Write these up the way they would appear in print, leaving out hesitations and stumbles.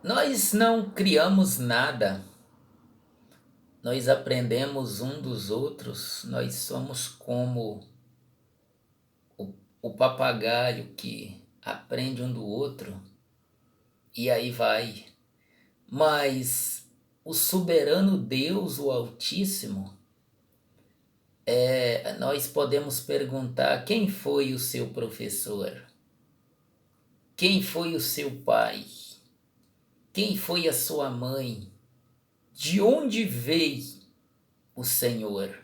Nós não criamos nada, nós aprendemos um dos outros, nós somos como o papagaio que aprende um do outro e aí vai. Mas o soberano Deus, o Altíssimo, nós podemos perguntar quem foi o seu professor? Quem foi o seu pai? Quem foi a sua mãe? De onde veio o Senhor?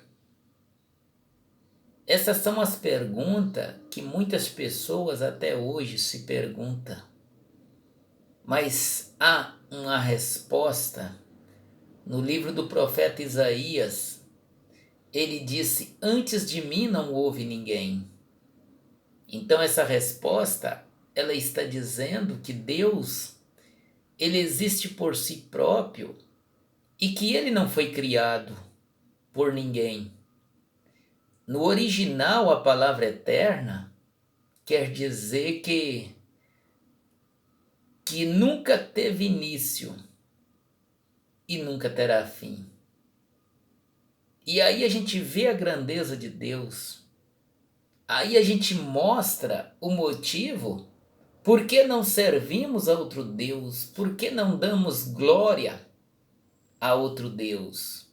Essas são as perguntas que muitas pessoas até hoje se perguntam. Mas há uma resposta. No livro do profeta Isaías, ele disse: Antes de mim não houve ninguém. Então essa resposta, ela está dizendo que Deus, ele existe por si próprio e que ele não foi criado por ninguém. No original, a palavra eterna quer dizer que nunca teve início e nunca terá fim. E aí a gente vê a grandeza de Deus. Aí a gente mostra o motivo por que não servimos a outro Deus, por que não damos glória a outro Deus.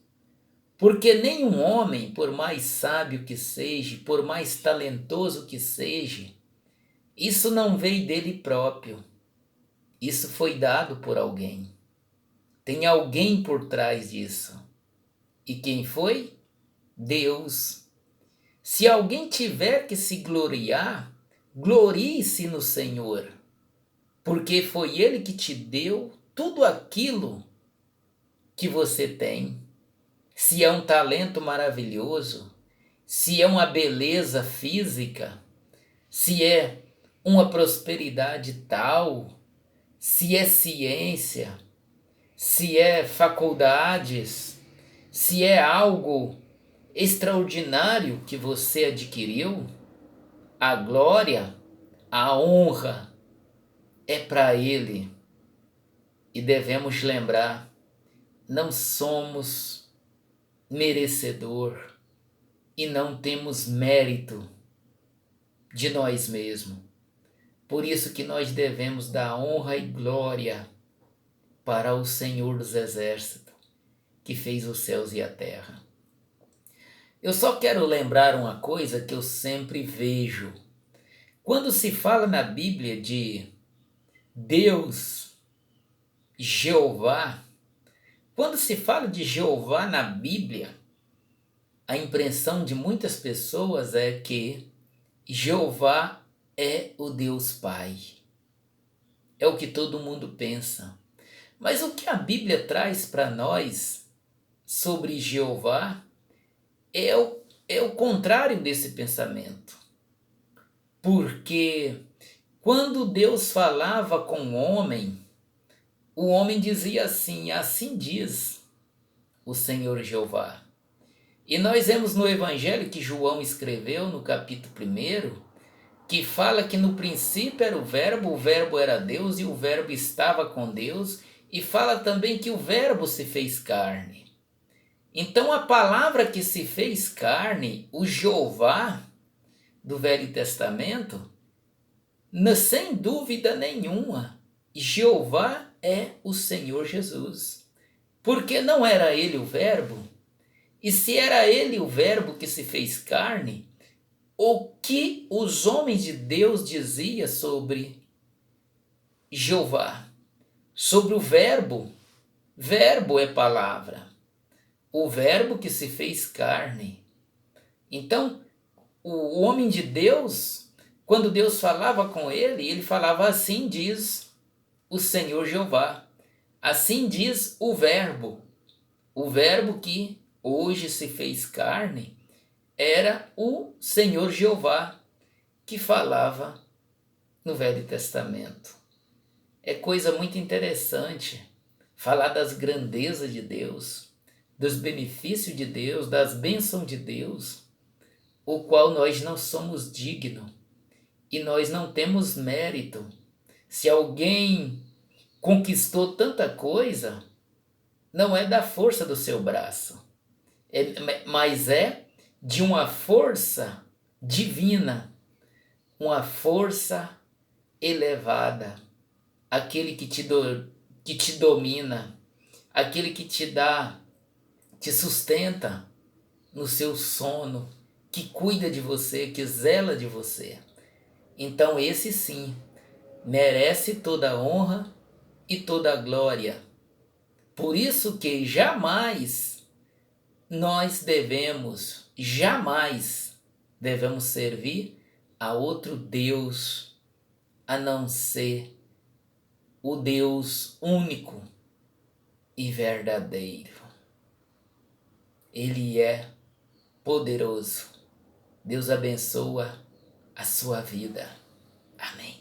Porque nenhum homem, por mais sábio que seja, por mais talentoso que seja, isso não veio dele próprio. Isso foi dado por alguém. Tem alguém por trás disso. E quem foi? Deus. Se alguém tiver que se gloriar, glorie-se no Senhor, porque foi Ele que te deu tudo aquilo que você tem. Se é um talento maravilhoso, se é uma beleza física, se é uma prosperidade tal, se é ciência, se é faculdades, se é algo extraordinário que você adquiriu, a glória, a honra é para Ele. E devemos lembrar, não somos merecedor e não temos mérito de nós mesmos. Por isso que nós devemos dar honra e glória para o Senhor dos Exércitos, que fez os céus e a terra. Eu só quero lembrar uma coisa que eu sempre vejo. Quando se fala na Bíblia de Deus, Jeová, quando se fala de Jeová na Bíblia, a impressão de muitas pessoas é que Jeová é o Deus Pai. É o que todo mundo pensa. Mas o que a Bíblia traz para nós sobre Jeová é o contrário desse pensamento. Porque quando Deus falava com o homem dizia assim: assim diz o Senhor Jeová. E nós vemos no Evangelho que João escreveu, no capítulo 1, que fala que no princípio era o Verbo era Deus e o Verbo estava com Deus, e fala também que o Verbo se fez carne. Então a palavra que se fez carne, o Jeová do Velho Testamento, sem dúvida nenhuma, Jeová é o Senhor Jesus. Porque não era ele o Verbo? E se era ele o Verbo que se fez carne, o que os homens de Deus diziam sobre Jeová? Sobre o Verbo? Verbo é palavra. O Verbo que se fez carne. Então, o homem de Deus, quando Deus falava com ele, ele falava: assim diz o Senhor Jeová. Assim diz o Verbo que hoje se fez carne, era o Senhor Jeová que falava no Velho Testamento. É coisa muito interessante falar das grandezas de Deus, dos benefícios de Deus, das bênçãos de Deus, o qual nós não somos dignos e nós não temos mérito. Se alguém conquistou tanta coisa, não é da força do seu braço, mas é de uma força divina, uma força elevada, aquele que te domina, aquele que te dá, te sustenta no seu sono, que cuida de você, que zela de você. Então esse sim merece toda a honra e toda a glória. Por isso que jamais devemos servir a outro Deus a não ser o Deus único e verdadeiro. Ele é poderoso. Deus abençoa a sua vida. Amém.